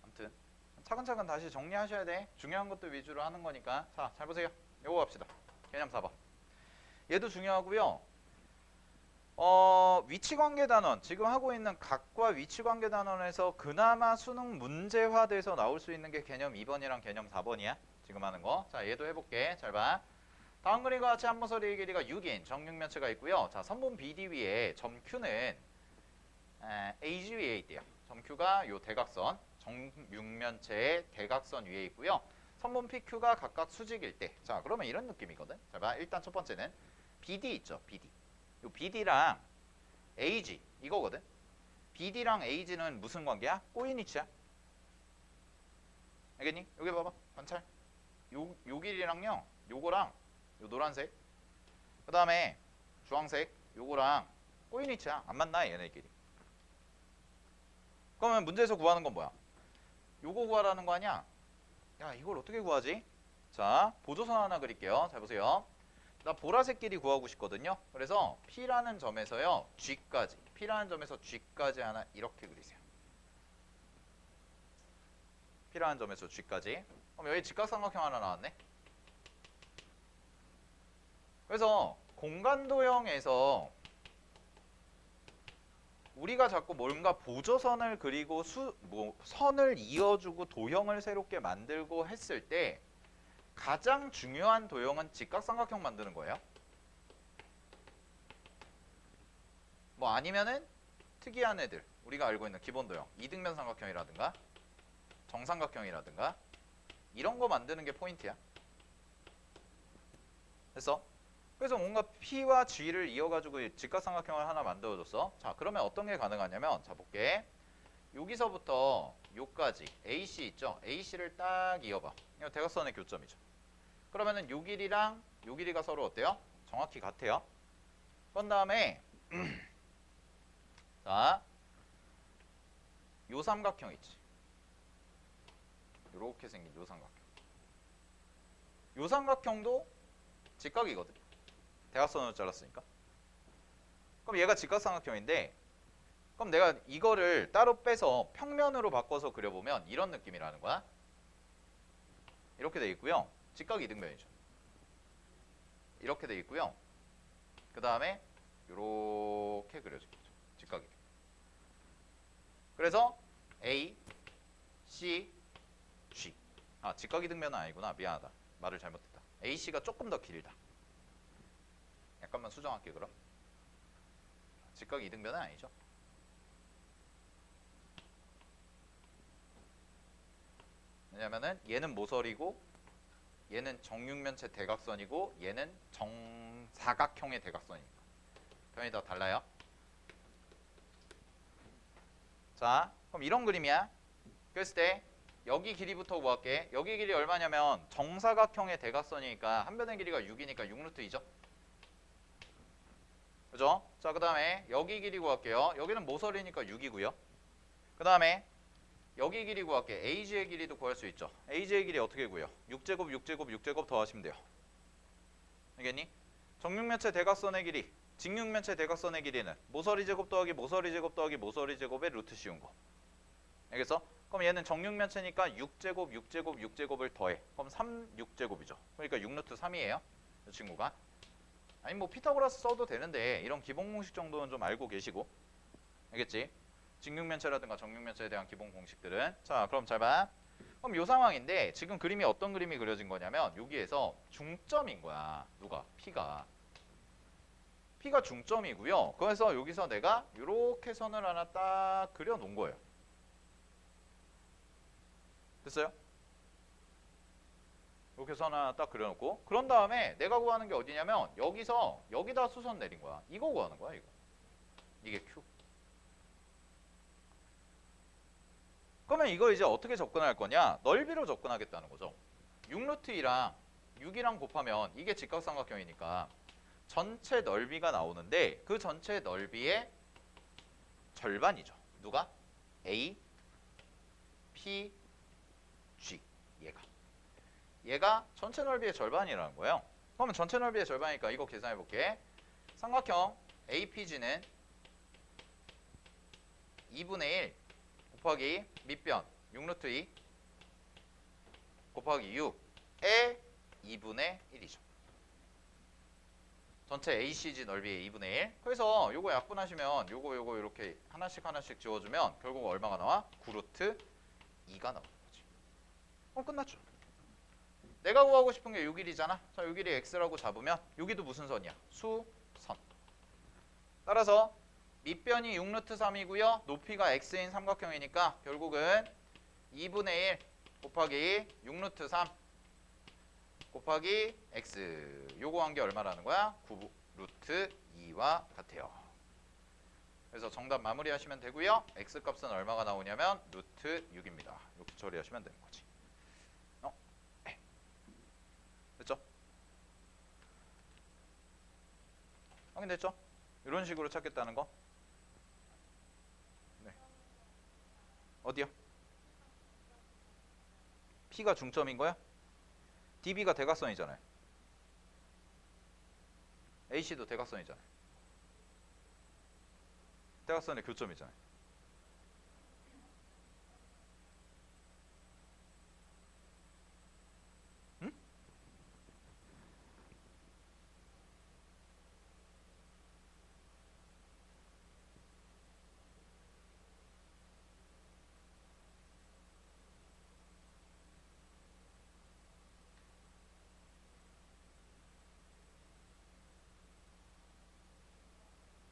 아무튼 차근차근 다시 정리하셔야 돼. 중요한 것들 위주로 하는 거니까. 자, 잘 보세요. 요거 갑시다. 개념 4번. 얘도 중요하고요. 위치관계 단원, 지금 하고 있는 각과 위치관계 단원에서 그나마 수능 문제화돼서 나올 수 있는 게 개념 2번이랑 개념 4번이야. 지금 하는 거. 자, 얘도 해볼게. 잘 봐. 다음 그림과 같이 한 번서리의 길이가 6인 정육면체가 있고요. 자, 선분 BD 위에 점 Q는 AG 위에 있대요. 점 Q가 요 대각선, 정육면체의 대각선 위에 있고요. 선분 PQ가 각각 수직일 때. 자, 그러면 이런 느낌이거든. 잘 봐. 일단 첫 번째는 BD 있죠. BD. 요 BD랑 AG 이거거든. BD랑 AG는 무슨 관계야? 꼬인 위치야. 알겠니? 여기 봐봐. 관찰. 요 길이랑요. 요거랑 요 노란색. 그 다음에 주황색. 요거랑 꼬인 위치야. 안 만나 얘네끼리. 그러면 문제에서 구하는 건 뭐야? 요거 구하라는 거 아니야? 야, 이걸 어떻게 구하지? 자, 보조선 하나 그릴게요. 잘 보세요. 나 보라색 길이 구하고 싶거든요. 그래서 P라는 점에서요. G까지. P라는 점에서 G까지 하나 이렇게 그리세요. P라는 점에서 G까지. 그럼 여기 직각삼각형 하나 나왔네. 그래서 공간도형에서 우리가 자꾸 뭔가 보조선을 그리고 선을 이어주고 도형을 새롭게 만들고 했을 때 가장 중요한 도형은 직각삼각형 만드는 거예요. 뭐 아니면은 특이한 애들 우리가 알고 있는 기본 도형 이등변 삼각형이라든가 정삼각형이라든가 이런 거 만드는 게 포인트야. 됐어? 그래서 뭔가 P와 G를 이어가지고 직각삼각형을 하나 만들어줬어. 자, 그러면 어떤 게 가능하냐면 자 볼게. 여기서부터 요까지 AC 있죠? AC를 딱 이어봐. 이거 대각선의 교점이죠. 그러면은 요 길이랑 요 길이가 서로 어때요? 정확히 같아요. 그런 다음에 자, 요 삼각형 있지. 요렇게 생긴 요 삼각형. 요 삼각형도 직각이거든. 대각선으로 잘랐으니까. 그럼 얘가 직각삼각형인데 그럼 내가 이거를 따로 빼서 평면으로 바꿔서 그려보면 이런 느낌이라는 거야. 이렇게 돼 있고요. 직각 이등변이죠. 이렇게 돼 있고요. 그 다음에 이렇게 그려지겠죠. 직각이. 그래서 A, C, G. 아, 직각 이등변은 아니구나. 미안하다. 말을 잘못했다. AC가 조금 더 길다. 약간만 수정할게 그럼. 직각 이등변은 아니죠. 왜냐면은 얘는 모서리고 얘는 정육면체 대각선이고 얘는 정사각형의 대각선이니까 변이 다 달라요. 자, 그럼 이런 그림이야. 그랬을 때 여기 길이부터 구할게. 여기 길이 얼마냐면 정사각형의 대각선이니까 한 변의 길이가 6이니까 6루트 2죠. 그죠? 자, 그 다음에 여기 길이 구할게요. 여기는 모서리니까 6이고요. 그 다음에 여기 길이 구할게. AG의 길이도 구할 수 있죠. AG의 길이 어떻게 구해요? 6제곱, 6제곱, 6제곱 더하시면 돼요. 알겠니? 정육면체 대각선의 길이, 직육면체 대각선의 길이는 모서리 제곱 더하기 모서리 제곱 더하기 모서리 제곱의 루트 씌운 거. 알겠어? 그럼 얘는 정육면체니까 6제곱, 6제곱, 6제곱을 더해. 그럼 3, 6제곱이죠. 그러니까 6루트 3이에요. 이 친구가. 아니 뭐 피타고라스 써도 되는데 이런 기본 공식 정도는 좀 알고 계시고. 알겠지? 직육면체라든가 정육면체에 대한 기본 공식들은. 자, 그럼 잘 봐. 그럼 이 상황인데 지금 그림이 어떤 그림이 그려진 거냐면 여기에서 중점인 거야. 누가? P가 중점이고요. 그래서 여기서 내가 이렇게 선을 하나 딱 그려 놓은 거예요. 됐어요? 이렇게 선 하나 딱 그려놓고 그런 다음에 내가 구하는 게 어디냐면 여기서 여기다 수선 내린 거야. 이거 구하는 거야. 이게 Q. 그러면 이거 이제 어떻게 접근할 거냐? 넓이로 접근하겠다는 거죠. 6루트2랑 6이랑 곱하면 이게 직각삼각형이니까 전체 넓이가 나오는데 그 전체 넓이의 절반이죠. 누가? A, P, G. 얘가 전체 넓이의 절반이라는 거예요. 그러면 전체 넓이의 절반이니까 이거 계산해 볼게. 삼각형 APG는 2분의 1 곱하기 밑변 6루트2 곱하기 6의 2분의 1이죠. 전체 ACG 넓이의 2분의 1. 그래서 요거 약분하시면 요거 이렇게 하나씩 지워주면 결국 얼마가 나와? 9루트 2가 나오는 거지. 그럼 끝났죠. 내가 구하고 싶은 게 요 길이잖아. 자, 요 길이 x라고 잡으면 여기도 무슨 선이야? 수선. 따라서 밑변이 6루트 3이고요. 높이가 x인 삼각형이니까 결국은 2분의 1 곱하기 6루트 3 곱하기 x. 요거 한 게 얼마라는 거야? 9루트 2와 같아요. 그래서 정답 마무리하시면 되고요. x 값은 얼마가 나오냐면 루트 6입니다. 이렇게 처리하시면 되는 거지. 됐죠? 확인됐죠? 이런 식으로 찾겠다는 거. 네. 어디요? P가 중점인 거야? DB가 대각선이잖아요. AC도 대각선이잖아요. 대각선의 교점이잖아요. 응?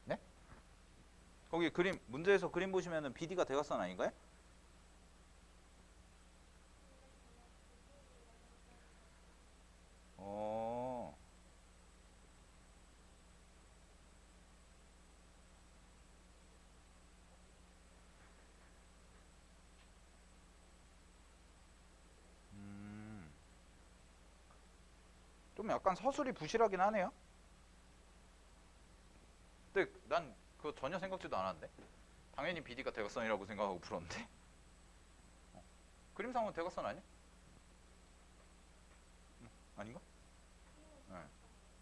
네? 거기 그림 문제에서 그림 보시면은 BD가 대각선 아닌가요? 어. 좀 약간 서술이 부실하긴 하네요. 근데 난 그거 전혀 생각지도 않았는데. 당연히 BD가 대각선이라고 생각하고 풀었는데. 그림상은 대각선 아니야? 아닌가?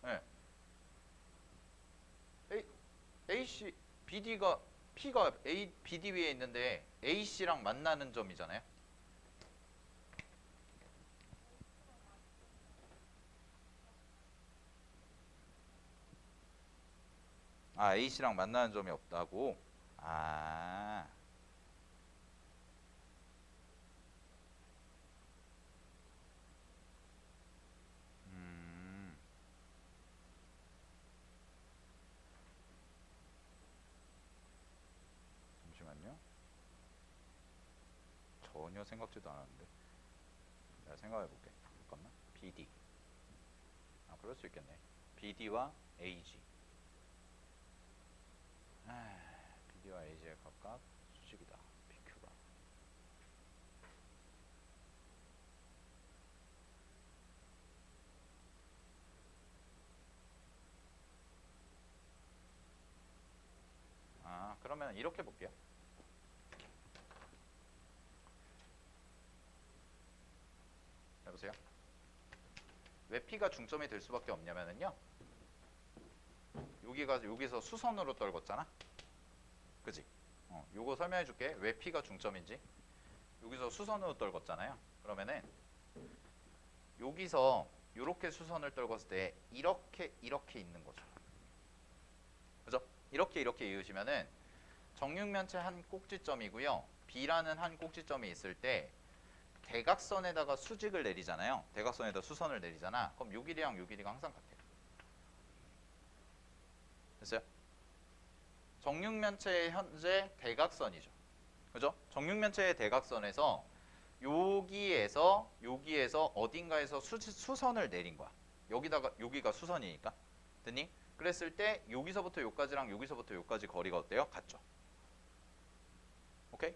네. 네. AC, BD가 P가 BD 위에 있는데 AC랑 만나는 점이잖아요. 아, AC랑 만나는 점이 없다고? 아, 음, 전혀 생각지도 않았는데. 내가 생각해볼게. 잠깐만. BD. 아, 그럴 수 있겠네. BD와 AG. BD와 AG의 각각 수직이다. PQ가. 아, 그러면 이렇게 볼게요. 여보세요? 왜 P가 중점이 될 수밖에 없냐면은요. 여기서 수선으로 떨궜잖아. 그지? 요거 설명해 줄게. 왜 P가 중점인지. 여기서 수선으로 떨궜잖아요. 그러면은 여기서 이렇게 수선을 떨궜을 때 이렇게 있는 거죠. 그죠? 이렇게 이으시면은 정육면체 한 꼭지점이고요. B라는 한 꼭지점이 있을 때 대각선에다가 수직을 내리잖아요. 대각선에다 수선을 내리잖아. 그럼 요 길이랑 요 길이가 항상 같아요. 됐어요? 정육면체의 현재 대각선이죠. 그죠? 정육면체의 대각선에서 여기에서 어딘가에서 수선을 내린 거야. 여기가 수선이니까. 됐니? 그랬을 때 여기서부터 여기까지랑 여기서부터 여기까지 거리가 어때요? 같죠? 오케이?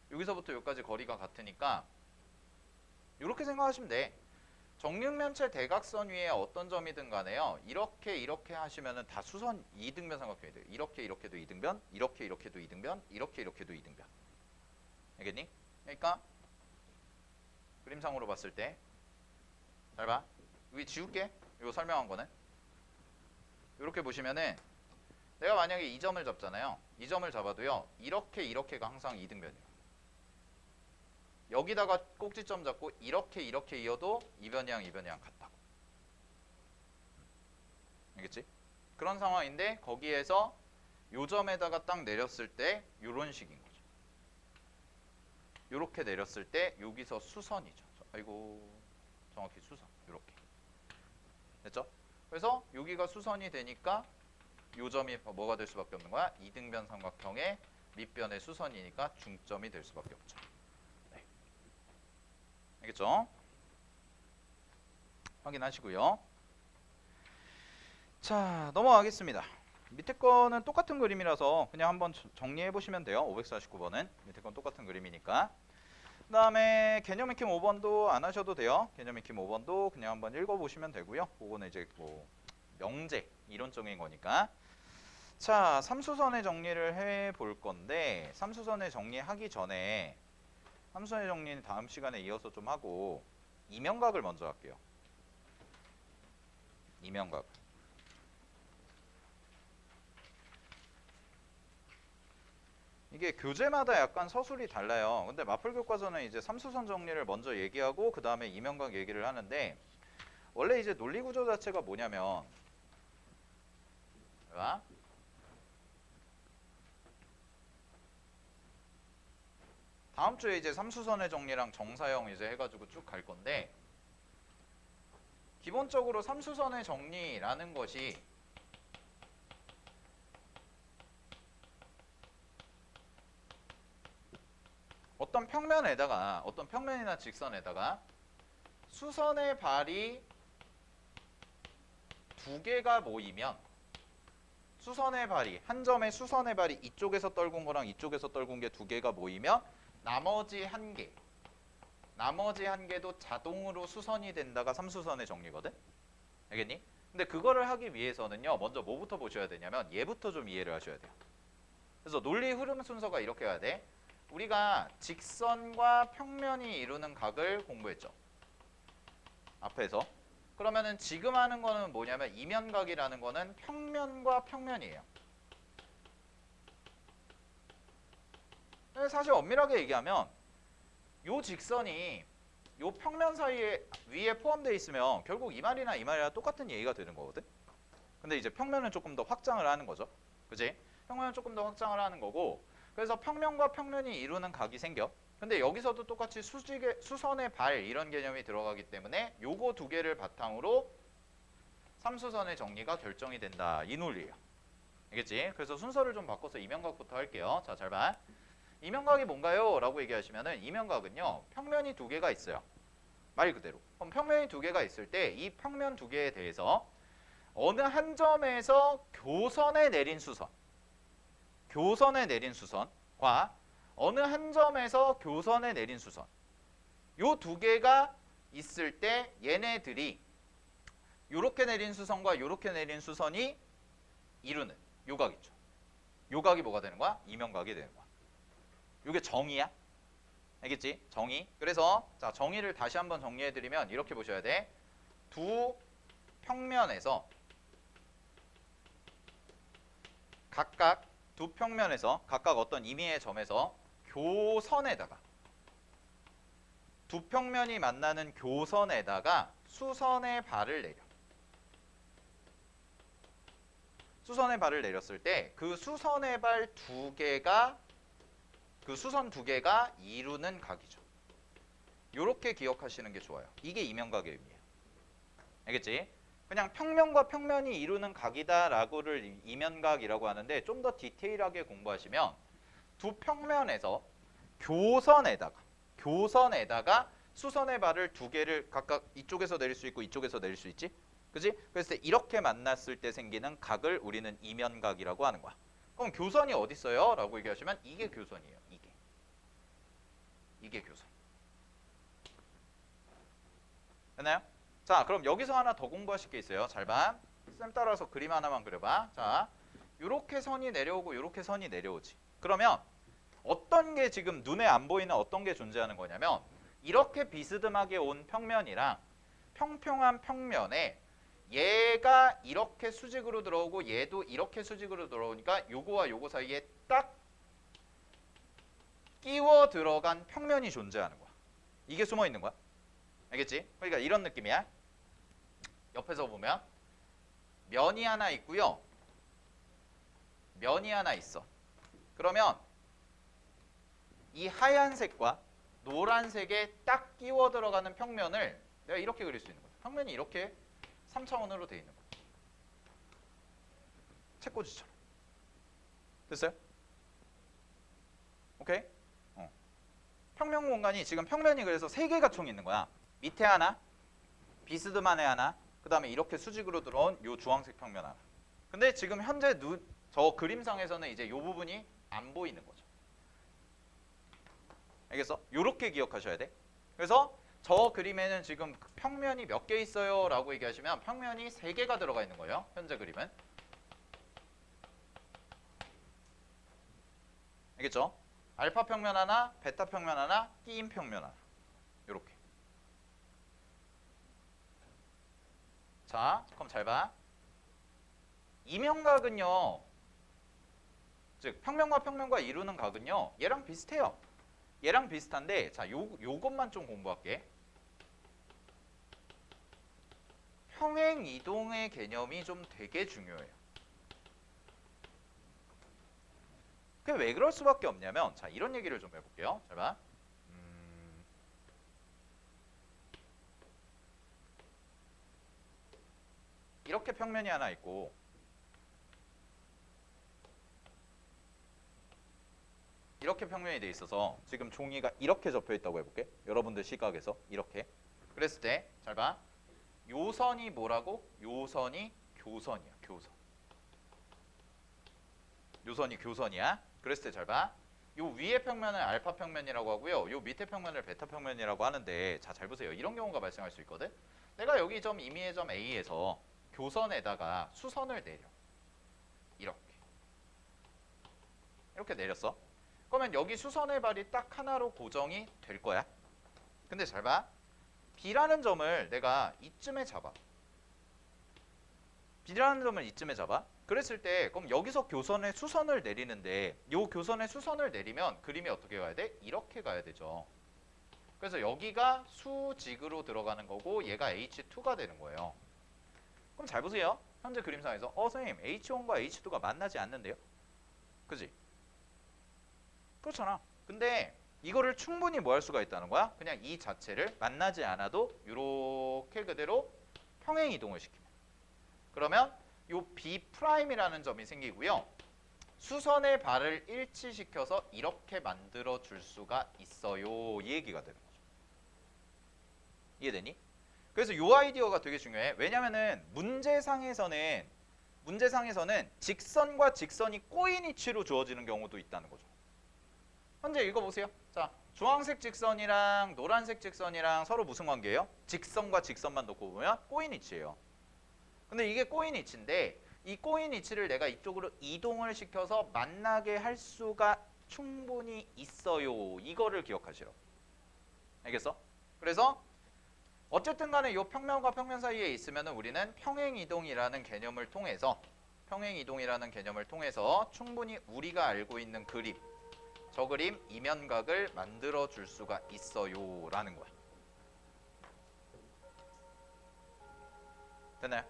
여기서부터 여기까지 거리가 같으니까 이렇게 생각하시면 돼. 정육면체 대각선 위에 어떤 점이든 간에요. 이렇게 하시면은 다 수선 이등변 삼각형이 돼요. 이렇게도 이등변, 이렇게도 이등변, 이렇게도 이등변. 알겠니? 그러니까 그림상으로 봤을 때 잘 봐. 여기 지울게. 이거 설명한 거는. 이렇게 보시면은 내가 만약에 이 점을 잡잖아요. 이 점을 잡아도요. 이렇게가 항상 이등변이에요. 여기다가 꼭지점 잡고 이렇게 이어도 이변이랑 같다고. 알겠지? 그런 상황인데 거기에서 요 점에다가 딱 내렸을 때 요런 식인 거죠. 요렇게 내렸을 때 여기서 수선이죠. 아이고 정확히 수선. 요렇게. 됐죠? 그래서 여기가 수선이 되니까 요 점이 뭐가 될 수밖에 없는 거야? 이등변 삼각형의 밑변의 수선이니까 중점이 될 수밖에 없죠. 알겠죠? 확인하시고요. 자, 넘어가겠습니다. 밑에 거는 똑같은 그림이라서 그냥 한번 정리해 보시면 돼요. 549번은 밑에 건 똑같은 그림이니까. 그 다음에 개념 익힘 5번도 안 하셔도 돼요. 개념 익힘 5번도 그냥 한번 읽어보시면 되고요. 그거는 이제 뭐 명제 이론적인 거니까. 자, 삼수선의 정리를 해볼 건데 삼수선의 정리하기 전에 삼수선의 정리는 다음 시간에 이어서 좀 하고 이면각을 먼저 할게요. 이면각. 이게 교재마다 약간 서술이 달라요. 근데 마플교과서는 이제 삼수선 정리를 먼저 얘기하고 그 다음에 이면각 얘기를 하는데 원래 이제 논리구조 자체가 뭐냐면 봐. 다음 주에 이제 삼수선의 정리랑 정사형 이제 해가지고 쭉 갈 건데 기본적으로 삼수선의 정리라는 것이 어떤 평면이나 직선에다가 수선의 발이 두 개가 모이면 수선의 발이 한 점의 수선의 발이 이쪽에서 떨군 거랑 이쪽에서 떨군 게 두 개가 모이면 나머지 한 개도 자동으로 수선이 된다가 삼수선의 정리거든. 알겠니? 근데 그거를 하기 위해서는요. 먼저 뭐부터 보셔야 되냐면 얘부터 좀 이해를 하셔야 돼요. 그래서 논리 흐름 순서가 이렇게 해야 돼. 우리가 직선과 평면이 이루는 각을 공부했죠. 앞에서. 그러면은 지금 하는 거는 뭐냐면 이면각이라는 거는 평면과 평면이에요. 사실 엄밀하게 얘기하면 요 직선이 요 평면 사이에 위에 포함되어 있으면 결국 이 말이랑 똑같은 얘기가 되는 거거든. 근데 이제 평면은 조금 더 확장을 하는 거죠. 그지? 평면은 조금 더 확장을 하는 거고 그래서 평면과 평면이 이루는 각이 생겨. 근데 여기서도 똑같이 수선의 발 이런 개념이 들어가기 때문에 요거 두 개를 바탕으로 삼수선의 정리가 결정이 된다. 이 논리예요. 알겠지? 그래서 순서를 좀 바꿔서 이면각부터 할게요. 자, 잘 봐. 이면각이 뭔가요? 라고 얘기하시면은 이면각은요. 평면이 두 개가 있어요. 말 그대로. 그럼 평면이 두 개가 있을 때 이 평면 두 개에 대해서 어느 한 점에서 교선에 내린 수선과 어느 한 점에서 교선에 내린 수선 요 두 개가 있을 때 얘네들이 요렇게 내린 수선과 요렇게 내린 수선이 이루는 요각 있죠. 요각이 뭐가 되는 거야? 이면각이 되는 거야. 요게 정의야. 알겠지? 정의. 그래서 자 정의를 다시 한번 정리해드리면 이렇게 보셔야 돼. 두 평면에서 각각 어떤 임의의 점에서 교선에다가 두 평면이 만나는 교선에다가 수선의 발을 내려. 수선의 발을 내렸을 때 그 수선의 발 두 개가 그 수선 두 개가 이루는 각이죠. 요렇게 기억하시는 게 좋아요. 이게 이면각의 의미예요. 알겠지? 그냥 평면과 평면이 이루는 각이다라고를 이면각이라고 하는데 좀 더 디테일하게 공부하시면 두 평면에서 교선에다가 수선의 발을 두 개를 각각 이쪽에서 내릴 수 있고 이쪽에서 내릴 수 있지? 그지? 그래서 이렇게 만났을 때 생기는 각을 우리는 이면각이라고 하는 거야. 그럼 교선이 어디 있어요? 라고 얘기하시면 이게 교선이에요. 이게 교선. 됐나요? 자, 그럼 여기서 하나 더 공부하실 게 있어요. 잘 봐. 쌤 따라서 그림 하나만 그려봐. 자, 요렇게 선이 내려오고 요렇게 선이 내려오지. 그러면 어떤 게 지금 눈에 안 보이는 어떤 게 존재하는 거냐면 이렇게 비스듬하게 온 평면이랑 평평한 평면에 얘가 이렇게 수직으로 들어오고 얘도 이렇게 수직으로 들어오니까 요거와 요거 사이에 딱 끼워 들어간 평면이 존재하는 거야. 이게 숨어 있는 거야. 알겠지? 그러니까 이런 느낌이야. 옆에서 보면 면이 하나 있고요. 면이 하나 있어. 그러면 이 하얀색과 노란색에 딱 끼워 들어가는 평면을 내가 이렇게 그릴 수 있는 거야. 평면이 이렇게 3차원으로 돼 있는 거야. 책꽂이처럼. 됐어요? 오케이? 평면 공간이 지금 평면이 그래서 세 개가 총 있는 거야. 밑에 하나, 비스듬한 애 하나, 그 다음에 이렇게 수직으로 들어온 요 주황색 평면 하나. 근데 지금 현재 저 그림상에서는 이제 요 부분이 안 보이는 거죠. 알겠어? 요렇게 기억하셔야 돼. 그래서 저 그림에는 지금 평면이 몇 개 있어요? 라고 얘기하시면 평면이 3개가 들어가 있는 거예요. 현재 그림은. 알겠죠? 알파 평면 하나, 베타 평면 하나, 끼임 평면 하나. 요렇게. 자, 그럼 잘 봐. 이면각은요. 즉 평면과 평면과 이루는 각은요. 얘랑 비슷해요. 얘랑 비슷한데 자, 요것만 좀 공부할게. 평행 이동의 개념이 좀 되게 중요해요. 그게 왜 그럴 수밖에 없냐면 자, 이런 얘기를 좀 해볼게요. 잘 봐. 이렇게 평면이 하나 있고 이렇게 평면이 돼 있어서 지금 종이가 이렇게 접혀 있다고 해볼게. 여러분들 시각에서 이렇게. 그랬을 때 잘 봐. 요 선이 뭐라고? 요 선이 교선이야. 교선. 요 선이 교선이야. 그랬을 때 잘 봐. 요 위에 평면을 알파 평면이라고 하고요. 요 밑에 평면을 베타 평면이라고 하는데 자, 잘 보세요. 이런 경우가 발생할 수 있거든. 내가 여기 점 임의의 점 A에서 교선에다가 수선을 내려. 이렇게 내렸어. 그러면 여기 수선의 발이 딱 하나로 고정이 될 거야. 근데 잘 봐. B라는 점을 내가 이쯤에 잡아. B라는 점을 이쯤에 잡아. 그랬을 때 그럼 여기서 교선에 수선을 내리는데 요 교선에 수선을 내리면 그림이 어떻게 가야 돼? 이렇게 가야 되죠. 그래서 여기가 수직으로 들어가는 거고 얘가 H2가 되는 거예요. 그럼 잘 보세요. 현재 그림상에서 선생님 H1과 H2가 만나지 않는데요? 그지? 그렇잖아. 근데 이거를 충분히 뭐 할 수가 있다는 거야? 그냥 이 자체를 만나지 않아도 이렇게 그대로 평행 이동을 시키면. 그러면 요 B'이라는 점이 생기고요. 수선의 발을 일치시켜서 이렇게 만들어 줄 수가 있어요. 이 얘기가 되는 거죠. 이해되니? 그래서 이 아이디어가 되게 중요해. 왜냐면은 문제상에서는 직선과 직선이 꼬인 위치로 주어지는 경우도 있다는 거죠. 현재 읽어보세요. 자, 주황색 직선이랑 노란색 직선이랑 서로 무슨 관계예요? 직선과 직선만 놓고 보면 꼬인 위치예요. 근데 이게 꼬인 위치인데 이 꼬인 위치를 내가 이쪽으로 이동을 시켜서 만나게 할 수가 충분히 있어요. 이거를 기억하시라고. 알겠어? 그래서 어쨌든 간에 이 평면과 평면 사이에 있으면 우리는 평행이동이라는 개념을 통해서 충분히 우리가 알고 있는 그림, 저 그림 이면각을 만들어 줄 수가 있어요 라는 거야. 됐나요?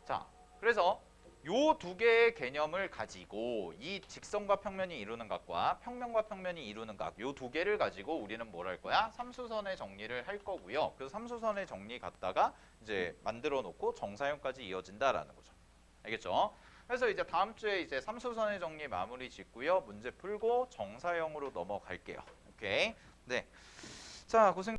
자, 그래서 요 두 개의 개념을 가지고 이 직선과 평면이 이루는 각과 평면과 평면이 이루는 각 요 두 개를 가지고 우리는 뭘 할 거야? 삼수선의 정리를 할 거고요. 그래서 삼수선의 정리 갖다가 이제 만들어 놓고 정사형까지 이어진다라는 거죠. 알겠죠? 그래서 이제 다음 주에 이제 삼수선의 정리 마무리 짓고요. 문제 풀고 정사형으로 넘어갈게요. 오케이. 네. 자, 고생